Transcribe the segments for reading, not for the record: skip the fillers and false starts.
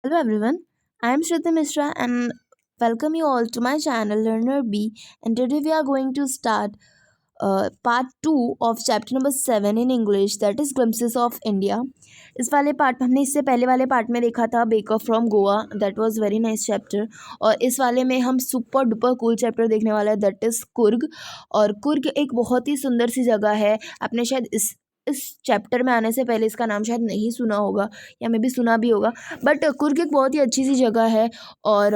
Hello everyone, I am Shruti Mishra and welcome you all to my channel Learner B. And today we are going to start part 2 of chapter number 7 in English, that is Glimpses of India. इस वाले part हमने इससे पहले वाले part में देखा था baker from Goa, that was very nice chapter. और इस वाले में हम सुपर डुपर कूल चैप्टर देखने वाला है, दैट इज़ कुर्ग। और कुर्ग एक बहुत ही सुंदर सी जगह है। आपने शायद इस चैप्टर में आने से पहले इसका नाम शायद नहीं सुना होगा, या मे भी सुना भी होगा। बट कुर्ग एक बहुत ही अच्छी सी जगह है। और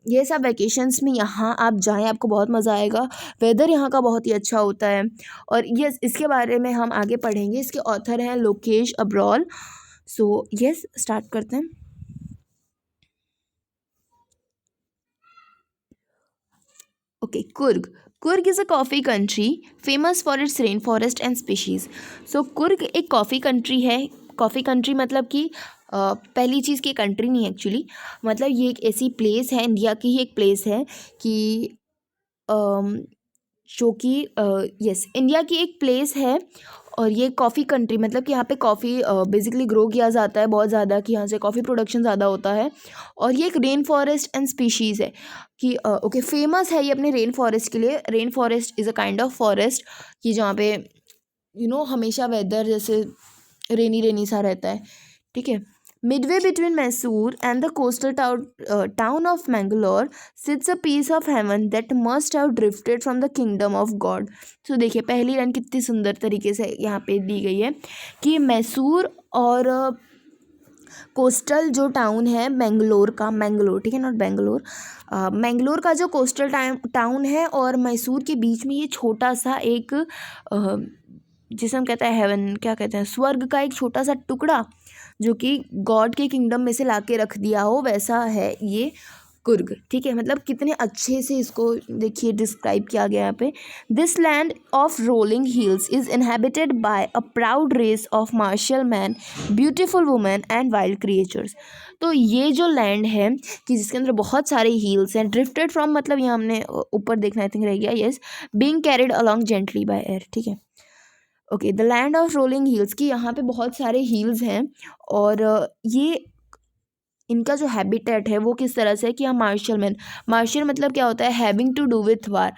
ये सब वैकेशंस में यहाँ आप जाएं, आपको बहुत मज़ा आएगा। वेदर यहाँ का बहुत ही अच्छा होता है। और यस, इसके बारे में हम आगे पढ़ेंगे। इसके ऑथर हैं Lokesh Abrol. So yes, start करते हैं। Okay, Coorg. Coorg is a coffee country famous for its rain forest and species. So Coorg एक कॉफ़ी कंट्री है। कॉफ़ी कंट्री मतलब कि पहली चीज़ की कंट्री नहीं एक्चुअली, मतलब ये एक ऐसी प्लेस है, इंडिया की ही एक प्लेस है कि अम, जो कि यस, इंडिया की एक प्लेस है। और ये कॉफ़ी कंट्री मतलब कि यहाँ पे कॉफ़ी बेसिकली ग्रो किया जाता है बहुत ज़्यादा, कि यहाँ से कॉफ़ी प्रोडक्शन ज़्यादा होता है। और ये एक रेन फॉरेस्ट एंड स्पीशीज़ है कि ओके, फेमस है ये अपने रेन फॉरेस्ट के लिए। Rain forest is a kind of forest कि जहाँ पे हमेशा वेदर जैसे रेनी रेनी सा रहता है। ठीक है। Midway between Mysore and the coastal town of Mangalore sits a piece of heaven that must have drifted from the kingdom of God. तो देखिए पहली लाइन कितनी सुंदर तरीके से यहाँ पे दी गई है कि मैसूर और कोस्टल जो टाउन है मैंगलोर का, मैंगलोर ठीक है, नॉट बेंगलोर, मैंगलोर का जो कोस्टल टाउन है और मैसूर के बीच में ये छोटा सा एक जिसे हम कहते हैं हेवन, क्या कहते हैं, स्वर्ग का एक छोटा सा टुकड़ा जो कि गॉड के किंगडम में से लाके रख दिया हो, वैसा है ये कुर्ग। ठीक है, मतलब कितने अच्छे से इसको देखिए डिस्क्राइब किया गया यहाँ पे। This land of rolling hills is inhabited by a proud race of martial man, beautiful women and wild creatures. तो ये जो लैंड है कि जिसके अंदर बहुत सारे हिल्स हैं, ड्रिफ्टेड फ्रॉम मतलब यहाँ हमने ऊपर देखना आई थिंक रह गया, yes, being carried along gently by air. ठीक है। Okay, the land of rolling hills की यहाँ पे बहुत सारे हिल्स हैं। और ये इनका जो हैबिटेट है वो किस तरह से है कि हम मार्शल मैन, मार्शल मतलब क्या होता है, हैविंग टू डू विथ वार,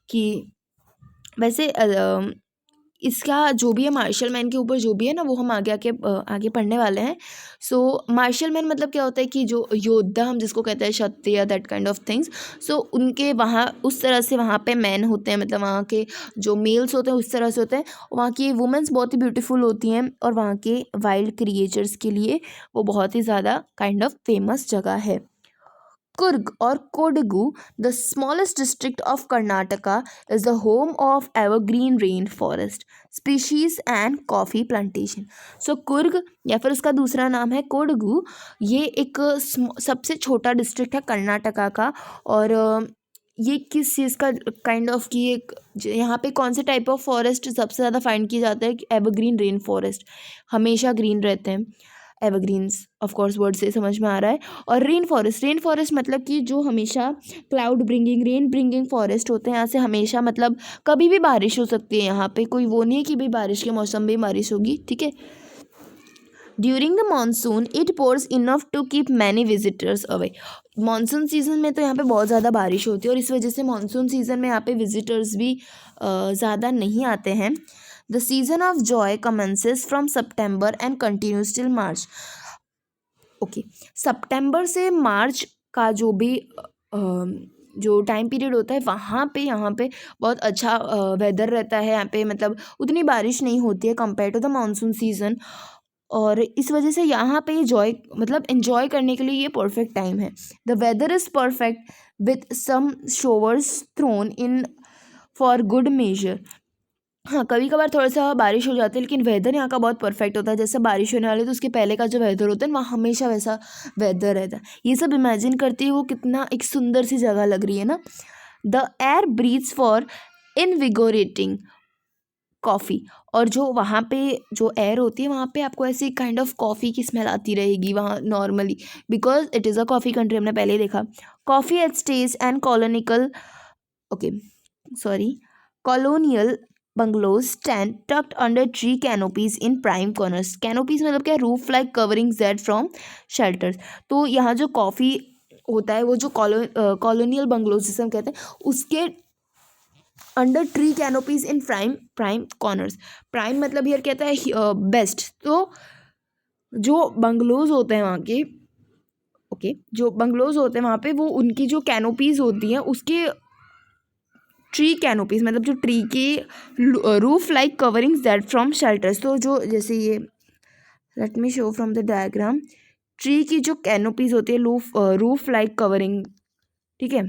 कि वैसे इसका जो भी है मार्शल मैन के ऊपर जो भी है ना, वो हम आगे पढ़ने वाले हैं। सो मार्शल मैन मतलब क्या होता है कि जो योद्धा हम जिसको कहते हैं, क्षत्रिय, दैट काइंड ऑफ थिंग्स। सो उनके वहाँ उस तरह से वहाँ पे मैन होते हैं, मतलब वहाँ के जो मेल्स होते हैं उस तरह से होते हैं। वहाँ की वुमेंस बहुत ही ब्यूटीफुल होती हैं और वहाँ के वाइल्ड क्रिएचर्स के लिए वो बहुत ही ज़्यादा काइंड ऑफ फेमस जगह है। Kurg or Kodagu, the smallest district of Karnataka, is the home of evergreen rainforest species and coffee plantation. So Kurg या फिर उसका दूसरा नाम है कोडगू, ये एक सबसे छोटा डिस्ट्रिक्ट है कर्नाटका का। और ये किस चीज़ का काइंड ऑफ कि एक यहाँ पे कौन से टाइप ऑफ फॉरेस्ट सबसे ज़्यादा फाइंड किया जाता है, कि एवरग्रीन रेन फॉरेस्ट, हमेशा ग्रीन रहते हैं। एवरग्रीन्स ऑफ कोर्स वर्ड से समझ में आ रहा है। और रेन फॉरेस्ट मतलब कि जो हमेशा cloud bringing, rain bringing forest होते हैं। यहाँ से हमेशा मतलब कभी भी बारिश हो सकती है, यहाँ पे कोई वो नहीं है कि भाई बारिश के मौसम में बारिश होगी। ठीक है। During the monsoon it pours enough to keep many visitors away. Monsoon season में तो यहाँ पे बहुत ज़्यादा बारिश होती है और इस वजह से मानसून सीजन में यहाँ पे विजिटर्स भी ज़्यादा नहीं आते हैं। The season of joy commences from September and continues till March. Okay, सितंबर से मार्च का जो भी जो टाइम पीरियड होता है वहाँ पे यहाँ पे बहुत अच्छा वेदर रहता है। यहाँ पे मतलब उतनी बारिश नहीं होती है compare to the monsoon season. और इस वजह से यहाँ पे ये जॉय मतलब एंजॉय करने के लिए ये परफेक्ट टाइम है। The weather is perfect with some showers thrown in for good measure. हाँ, कभी कभार थोड़ा सा बारिश हो जाती है, लेकिन वेदर यहाँ का बहुत परफेक्ट होता है। जैसे बारिश होने वाली है तो उसके पहले का जो वेदर होता है ना, वहाँ हमेशा वैसा वेदर रहता है। ये सब इमेजिन करती है वो कितना एक सुंदर सी जगह लग रही है ना। The air breathes for invigorating coffee. और जो वहाँ पे जो एयर होती है वहाँ पे आपको ऐसी काइंड ऑफ कॉफ़ी की स्मेल आती रहेगी वहाँ normally, because it is a coffee country, हमने पहले ही देखा। Coffee estates and colonical, okay, sorry, colonial bungalows stand tucked under tree canopies in prime corners. Canopies मतलब क्या, roof like covering that from shelters. तो यहाँ जो coffee होता है वो जो कॉलोनियल बंगलोज जिसे हम कहते हैं उसके अंडर ट्री कैनोपीज इन प्राइम कॉर्नर्स. प्राइम मतलब यार कहता है बेस्ट. तो जो बंगलोज होते हैं वहाँ के, ओके, जो बंगलोज होते हैं वहाँ पे वो उनकी जो कैनोपीज होती हैं उसके ट्री कैनोपीज मतलब जो ट्री के roof like coverings that from shelters. तो जो जैसे ये let me show from the diagram, tree की जो कैनोपीज होती है रूफ लाइक कवरिंग, ठीक है,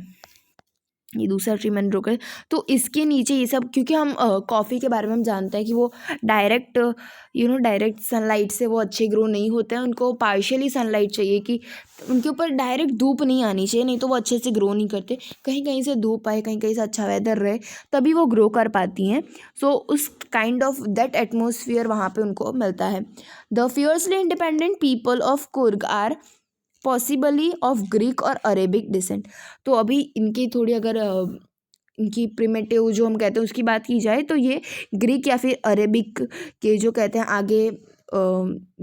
ये दूसरा ट्री मैंने रोका है. तो इसके नीचे ये सब, क्योंकि हम कॉफ़ी के बारे में हम जानते हैं कि वो डायरेक्ट डायरेक्ट सनलाइट से वो अच्छे ग्रो नहीं होते हैं. उनको पार्शियली सनलाइट चाहिए कि उनके ऊपर डायरेक्ट धूप नहीं आनी चाहिए, नहीं तो वो अच्छे से ग्रो नहीं करते. कहीं कहीं से धूप आए, कहीं कहीं से अच्छा वेदर रहे, तभी वो ग्रो कर पाती हैं. सो उस काइंड ऑफ दैट एटमोसफियर वहाँ पे उनको मिलता है. The fiercely independent people of Coorg are possibly of Greek or Arabic descent. तो अभी इनकी थोड़ी अगर इनकी प्रिमिटिव जो हम कहते हैं उसकी बात की जाए तो ये ग्रीक या फिर अरेबिक के जो कहते हैं आगे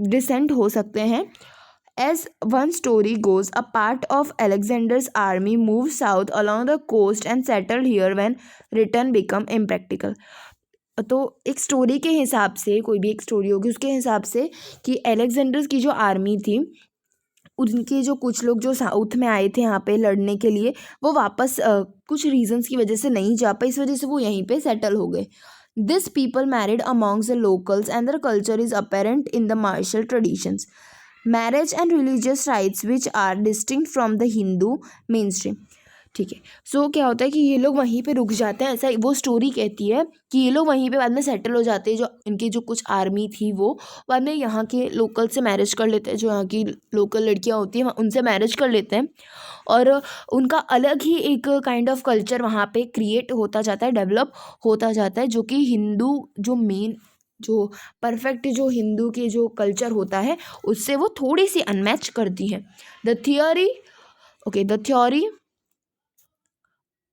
डिसेंट हो सकते हैं. As one story goes, a part of Alexander's army move south along the coast and settled here when return become impractical. तो एक स्टोरी के हिसाब से, कोई भी एक स्टोरी होगी उसके हिसाब से, कि अलेक्जेंडर्स की जो आर्मी थी उनके जो कुछ लोग जो साउथ में आए थे यहाँ पे लड़ने के लिए, वो वापस कुछ रीजंस की वजह से नहीं जा पाए, इस वजह से वो यहीं पे सेटल हो गए. This people married amongst the locals and their culture is apparent in the martial traditions, marriage and religious rites which are distinct from the Hindu mainstream. ठीक है. सो क्या होता है कि ये लोग वहीं पे रुक जाते हैं, ऐसा वो स्टोरी कहती है कि ये लोग वहीं पे बाद में सेटल हो जाते हैं. जो इनकी जो कुछ आर्मी थी वो बाद में यहाँ के लोकल से मैरिज कर लेते हैं, जो यहाँ की लोकल लड़कियाँ होती हैं उनसे मैरिज कर लेते हैं, और उनका अलग ही एक काइंड ऑफ कल्चर वहाँ पे क्रिएट होता जाता है, डेवलप होता जाता है, जो कि हिंदू जो मेन जो परफेक्ट जो हिंदू के जो कल्चर होता है उससे वो थोड़ी सी अनमैच करती है. The theory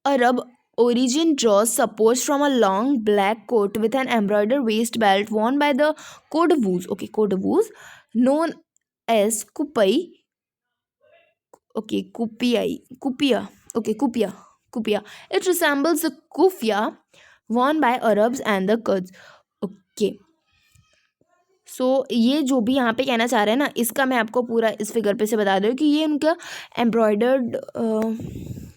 Arab origin draws support from a long black coat with an embroidered waist belt worn by the Kodavus. Okay, Kodavus, known as Kupai. Okay, Kupia. Okay, Kupia. It resembles the kufia worn by Arabs and the Kurds. Okay. सो ये जो भी यहाँ पे कहना चाह रहे हैं ना, इसका मैं आपको पूरा इस फिगर पे से बता दूँ कि ये उनका एम्ब्रॉयडर्ड,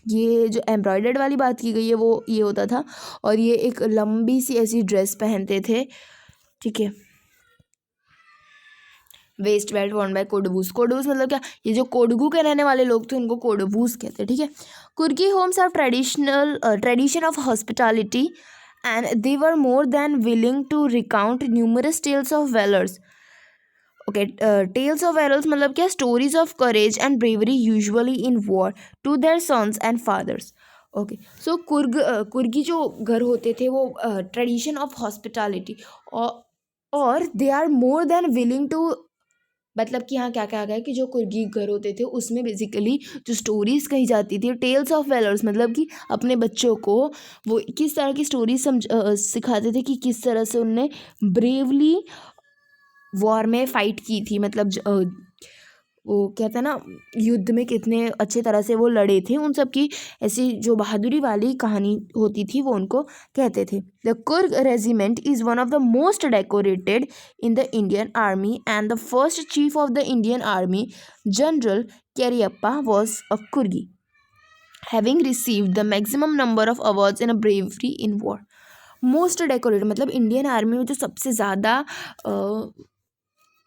ये जो एम्ब्रॉयडर्ड वाली बात की गई है वो ये होता था, और ये एक लंबी सी ऐसी ड्रेस पहनते थे. ठीक है. Waist belt worn by Kodavas. Kodavas मतलब क्या, ये जो कोडगू के रहने वाले लोग थे उनको कोडवूस कहते हैं. ठीक है. Coorgi homes are tradition of hospitality and they were more than willing to recount numerous tales of valors. Okay, tales of valors मतलब क्या, stories of courage and bravery usually in war to their sons and fathers. Okay. So Coorgi जो घर होते थे वो tradition of hospitality, और they are more than willing to, मतलब कि यहाँ क्या क्या गया कि जो कुर्गी घर होते थे उसमें बेसिकली जो स्टोरीज़ कही जाती थी, टेल्स ऑफ वेलर्स मतलब कि अपने बच्चों को वो किस तरह की स्टोरीज सिखाते थे कि किस तरह से उनने ब्रेवली वॉर में फ़ाइट की थी, मतलब वो कहते हैं ना युद्ध में कितने अच्छे तरह से वो लड़े थे, उन सब की ऐसी जो बहादुरी वाली कहानी होती थी वो उनको कहते थे. The Coorg regiment is one of the most decorated in the Indian army and the first chief of the Indian army general Cariappa was a कुर्गी, having received the maximum number of awards in a bravery in war. Most decorated मतलब Indian army में जो सबसे ज़्यादा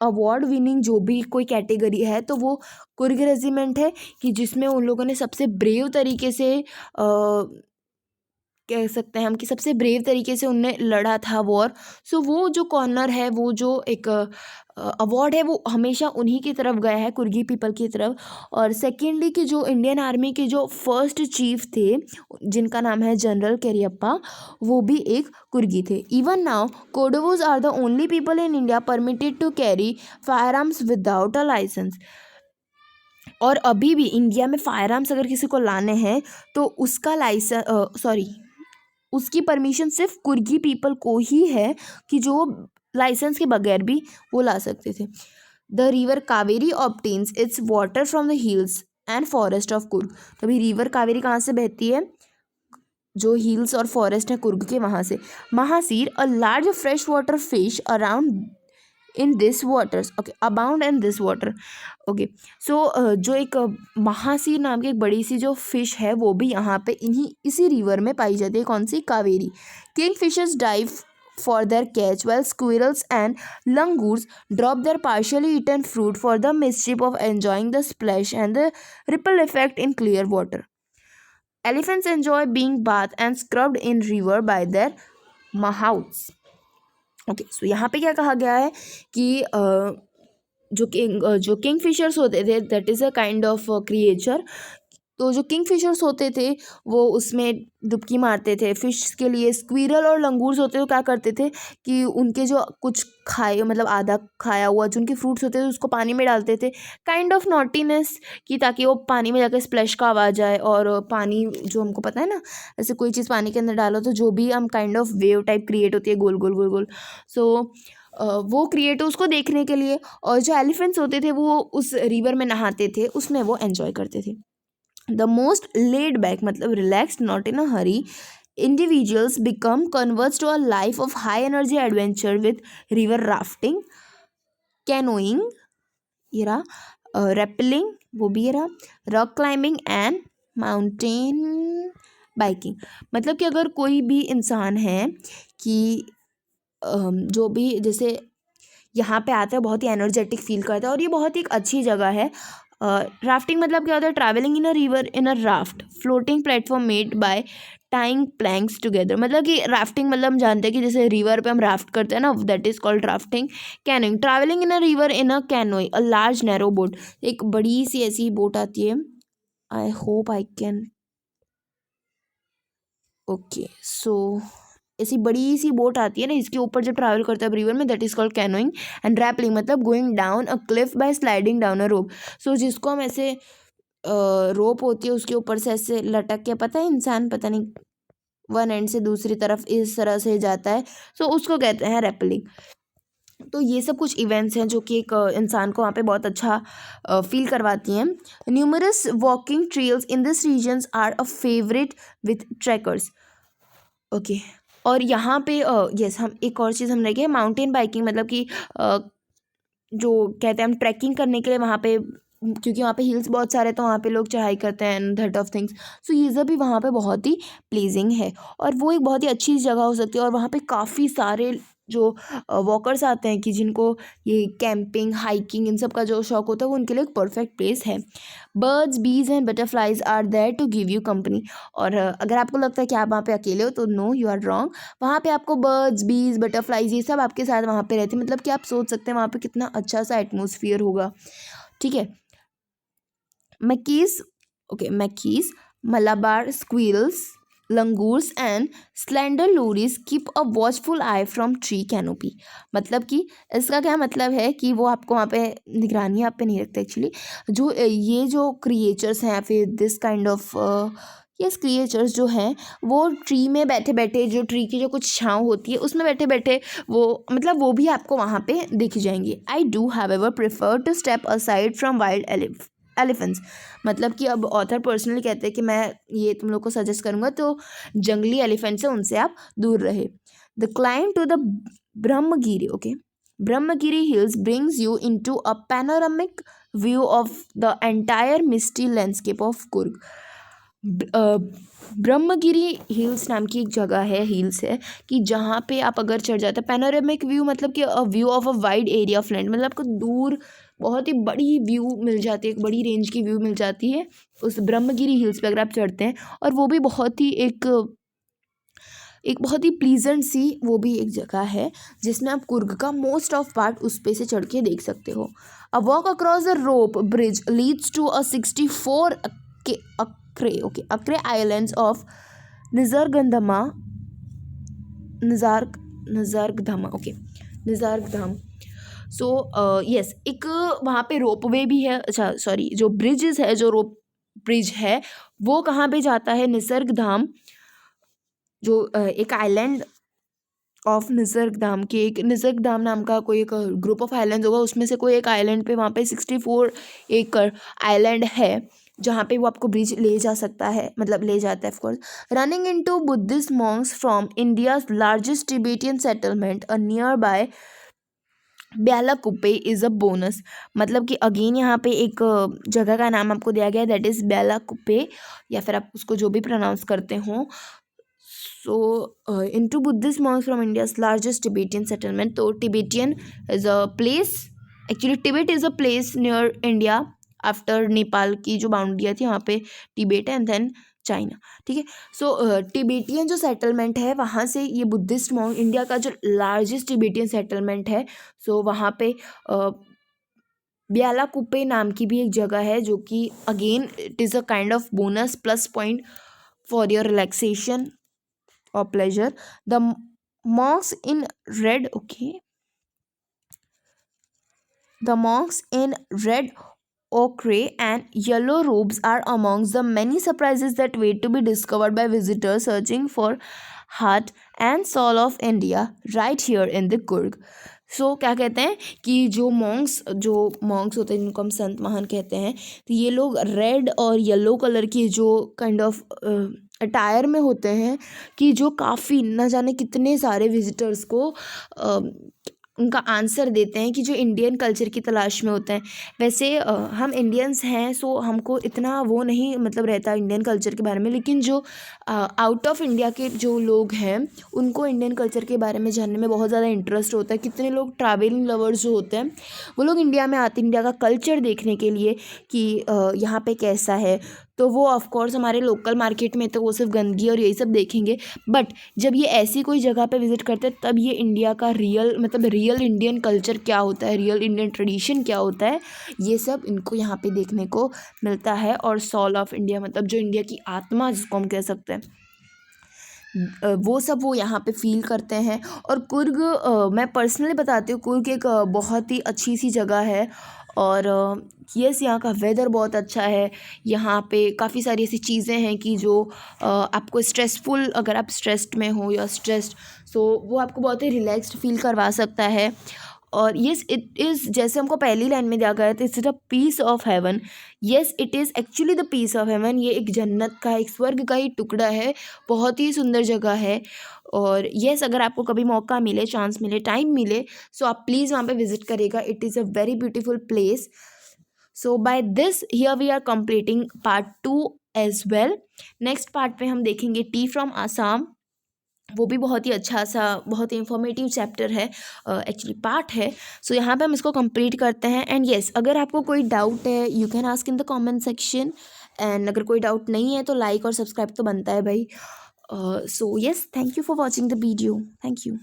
award winning जो भी कोई category है तो वो कुर्ग रेजिमेंट है, कि जिसमें उन लोगों ने सबसे ब्रेव तरीके से कह सकते हैं हम कि सबसे ब्रेव तरीके से उनने लड़ा था वॉर. सो वो जो कॉर्नर है, वो जो एक अवार्ड है वो हमेशा उन्हीं की तरफ गया है, कुर्गी पीपल की तरफ. और सेकेंडली कि जो इंडियन आर्मी के जो फर्स्ट चीफ थे जिनका नाम है जनरल कैरियप्पा, वो भी एक कुर्गी थे. Even now Kodavas are the only people in India permitted to carry firearms without a licence. और अभी भी इंडिया में फायर आर्म्स अगर किसी को लाने हैं तो उसका लाइसेंस उसकी परमिशन सिर्फ कुर्गी पीपल को ही है कि जो लाइसेंस के बगैर भी वो ला सकते थे। The river Kaveri obtains it's water from the hills and forest of Coorg. तो अभी रिवर कावेरी कहाँ से बहती है? जो हिल्स और फॉरेस्ट है कुर्ग के वहाँ से। Mahseer a large freshwater fish around in this waters, okay, abound in this water, okay. So जो एक महासीर नाम की एक बड़ी सी जो फिश है वो भी यहाँ पे इसी रिवर में पाई जाती है। कौन सी? Kaveri. King fishes dive for their catch while squirrels and langurs drop their partially eaten fruit for the mischief of enjoying the splash and the ripple effect in clear water. Elephants enjoy being bathed and scrubbed in river by their mahouts. Okay, so यहाँ पे क्या कहा गया है कि जो king fishers होते थे that is a kind of creature. तो जो किंग फिशर्स होते थे वो उसमें डुबकी मारते थे फिश के लिए। स्क्विरल और लंगूर्स होते थे, क्या करते थे कि उनके जो कुछ खाए मतलब आधा खाया हुआ जो उनके फ्रूट्स होते थे उसको पानी में डालते थे, काइंड ऑफ नॉटीनेस कि ताकि वो पानी में जाकर स्प्लैश का आवाज़ आए। और पानी जो हमको पता है ना, ऐसे कोई चीज़ पानी के अंदर डालो तो जो भी हम kind of wave type create होती है गोल गोल गोल गोल, सो वो क्रिएट हो उसको देखने के लिए। और जो एलिफेंट्स होते थे वो उस रिवर में नहाते थे, उसमें वो एंजॉय करते थे। द मोस्ट लेड बैक मतलब relaxed, not in a Hari, individuals become converts to a life of high energy adventure with river rafting, canoeing, ये रहा, rappelling वो भी ये रहा, rock climbing and mountain biking. मतलब कि अगर कोई भी इंसान है कि जो भी जैसे यहाँ पे आता है बहुत ही एनर्जेटिक फील करता है और ये बहुत ही एक अच्छी जगह है। राफ्टिंग मतलब क्या होता है? Travelling in a river in a raft floating platform made by tying planks together. मतलब कि राफ्टिंग मतलब हम जानते हैं कि जैसे रिवर पे हम राफ्ट करते हैं ना, that is called rafting. Canoeing travelling in a river in a canoe a large narrow boat, एक बड़ी सी ऐसी बोट आती है। I hope I can, okay, so ऐसी बड़ी सी बोट आती है ना इसके ऊपर जब ट्रैवल करता है रिवर में, that is called canoeing. And rappelling मतलब going down a cliff by sliding down a rope. So जिसको हम ऐसे रोप होती है उसके ऊपर से ऐसे लटक के, पता है इंसान पता नहीं वन एंड से दूसरी तरफ इस तरह से जाता है, सो उसको कहते हैं रैपलिंग। तो ये सब कुछ इवेंट्स हैं जो कि एक इंसान को वहाँ पे बहुत अच्छा फील करवाती हैं। Numerous walking trails in this regions are a favourite with trekkers, okay. और यहाँ पे यस हम एक और चीज़ हम रह गए, माउंटेन बाइकिंग मतलब कि जो कहते हैं हम ट्रैकिंग करने के लिए वहाँ पे, क्योंकि वहाँ पे हिल्स बहुत सारे तो वहाँ पे लोग चढ़ाई करते हैं एंड दैट ऑफ थिंग्स। सो ये सब भी वहाँ पे बहुत ही प्लीजिंग है और वो एक बहुत ही अच्छी जगह हो सकती है। और वहाँ पे काफ़ी सारे जो वॉकर्स आते हैं कि जिनको ये कैंपिंग हाइकिंग इन सब का जो शौक होता है वो उनके लिए एक परफेक्ट प्लेस है। Birds bees and butterflies are there to give you company. और अगर आपको लगता है कि आप वहाँ पे अकेले हो तो नो, यू आर रॉन्ग। वहाँ पे आपको बर्ड्स बीज बटरफ्लाइज ये सब आपके साथ वहाँ पे रहते हैं। मतलब कि आप सोच सकते हैं वहाँ पे कितना अच्छा सा एटमोसफियर होगा, ठीक है। Macaques, okay, macaques, Malabar squirrels, langurs and slender lorises keep a watchful eye from tree canopy. मतलब कि इसका क्या मतलब है कि वो आपको वहाँ पे निगरानी आप पे नहीं रखते एक्चुअली। जो ये जो क्रिएचर्स हैं या फिर this kind of yes creatures जो हैं वो ट्री में बैठे बैठे, जो ट्री की जो कुछ छाँव होती है उसमें बैठे बैठे वो मतलब वो भी आपको वहाँ पे दिख जाएंगे। I do however prefer to step aside from wild elephants. मतलब कि अब ऑथर पर्सनली कहते हैं कि मैं ये तुम लोग को सजेस्ट करूँगा तो जंगली एलिफेंट से उनसे आप दूर रहे। The climb to the Brahmagiri, okay, Brahmagiri hills brings you into a panoramic view of the entire misty landscape of Coorg. Brahmagiri hills नाम की एक जगह है, हिल्स है कि जहाँ पे आप अगर चढ़ जाते हैं, पैनोरामिक व्यू मतलब कि a view of a wide area of land, मतलब आपको दूर बहुत ही बड़ी व्यू मिल जाती है, एक बड़ी रेंज की व्यू मिल जाती है उस ब्रह्मगिरी हिल्स पे अगर आप चढ़ते हैं। और वो भी बहुत ही एक बहुत ही प्लीजेंट सी वो भी एक जगह है जिसमें आप कुर्ग का मोस्ट ऑफ पार्ट उस पे से चढ़ के देख सकते हो। A walk across the rope bridge leads to a 64 acre islands of Nisargadhama Nisargadham, okay, Nisargadham. So yes एक वहाँ पे रोपवे भी है, अच्छा सॉरी जो ब्रिजेस है, जो रोप ब्रिज है वो कहाँ पे जाता है? निसर्गधाम जो एक आइलैंड ऑफ निसर्गधाम के, एक निसर्गधाम नाम का कोई एक ग्रुप ऑफ आइलैंड होगा, उसमें से कोई एक आइलैंड पे, वहाँ पे 64 एकड़ आइलैंड है जहाँ पे वो आपको ब्रिज ले जा सकता है, मतलब ले जाता है of course. Running into Buddhist monks from India's largest Tibetan settlement a nearby Bylakuppe is a bonus. मतलब कि अगेन यहाँ पे एक जगह का नाम आपको दिया गया है, दैट इज़ ब्यालाकुप्पे, या फिर आप उसको जो भी प्रोनाउंस करते हो। So into Buddhist monks from India's largest Tibetan settlement. तो Tibetan is a place, actually Tibet is a place near India, after Nepal की जो बाउंड्री थी वहाँ पे टिबेट है, एंड देन चाइना, ठीक है। सो टिबेटियन जो सेटलमेंट है वहाँ से ये बुद्धिस्ट मॉन्क, इंडिया का जो लार्जेस्ट टिबेटियन सेटलमेंट है, सो वहाँ पे ब्यालाकुप्पे नाम की भी एक जगह है, जो कि again it is a kind of bonus plus point for your relaxation or pleasure. The monks in red, okay. The monks in red ochre and yellow robes are amongst the many surprises that wait to be discovered by visitors searching for heart and soul of India right here in the Kurg. सो क्या कहते हैं कि जो Monks होते हैं जिनको हम संत महान कहते हैं, तो ये लोग रेड और येलो कलर की जो काइंड ऑफ अटायर में होते हैं, कि जो काफ़ी न जाने कितने सारे विजिटर्स को उनका आंसर देते हैं कि जो इंडियन कल्चर की तलाश में होते हैं। वैसे हम इंडियंस हैं, सो हमको इतना वो नहीं मतलब रहता इंडियन कल्चर के बारे में, लेकिन जो आउट ऑफ इंडिया के जो लोग हैं उनको इंडियन कल्चर के बारे में जानने में बहुत ज़्यादा इंटरेस्ट होता है। कितने लोग ट्रैवलिंग लवर्स जो होते हैं वो लोग इंडिया में आते हैं इंडिया का कल्चर देखने के लिए कि यहाँ पे कैसा है। तो वो ऑफ कोर्स हमारे लोकल मार्केट में तो वो सिर्फ गंदगी और यही सब देखेंगे, बट जब ये ऐसी कोई जगह पे विज़िट करते हैं तब ये इंडिया का रियल मतलब रियल इंडियन कल्चर क्या होता है, रियल इंडियन ट्रेडिशन क्या होता है, ये सब इनको यहाँ पे देखने को मिलता है। और सोल ऑफ इंडिया मतलब जो इंडिया की आत्मा जिसको हम कह सकते हैं, वो सब वो यहाँ पे फील करते हैं। और कुर्ग मैं पर्सनली बताती हूँ, कुर्ग एक बहुत ही अच्छी सी जगह है। और यस, यहाँ का वेदर बहुत अच्छा है। यहाँ पे काफ़ी सारी ऐसी चीज़ें हैं कि जो आपको स्ट्रेसफुल, अगर आप स्ट्रेस्ड में हो या स्ट्रेस्ड, सो वो आपको बहुत ही रिलैक्स्ड फील करवा सकता है। और येस, इट इज़ जैसे हमको पहली लाइन में दिया गया था, it's the piece of heaven. Yes, it is actually the piece of heaven. ये एक जन्नत का, एक स्वर्ग का ही टुकड़ा है, बहुत ही सुंदर जगह है। और येस, अगर आपको कभी मौका मिले, चांस मिले, टाइम मिले, सो आप प्लीज़ वहाँ पे विज़िट करेगा। It is a very beautiful place. So by this here we are completing part 2 as well. Next part में हम देखेंगे टी फ्रॉम आसाम। वो भी बहुत ही अच्छा सा, बहुत ही इंफॉर्मेटिव चैप्टर है, एक्चुअली पार्ट है। सो यहाँ पे हम इसको कंप्लीट करते हैं। एंड येस, अगर आपको कोई डाउट है you can ask in the comment section. And अगर कोई डाउट नहीं है तो लाइक और सब्सक्राइब तो बनता है भाई। So yes, thank you for watching the video. Thank you.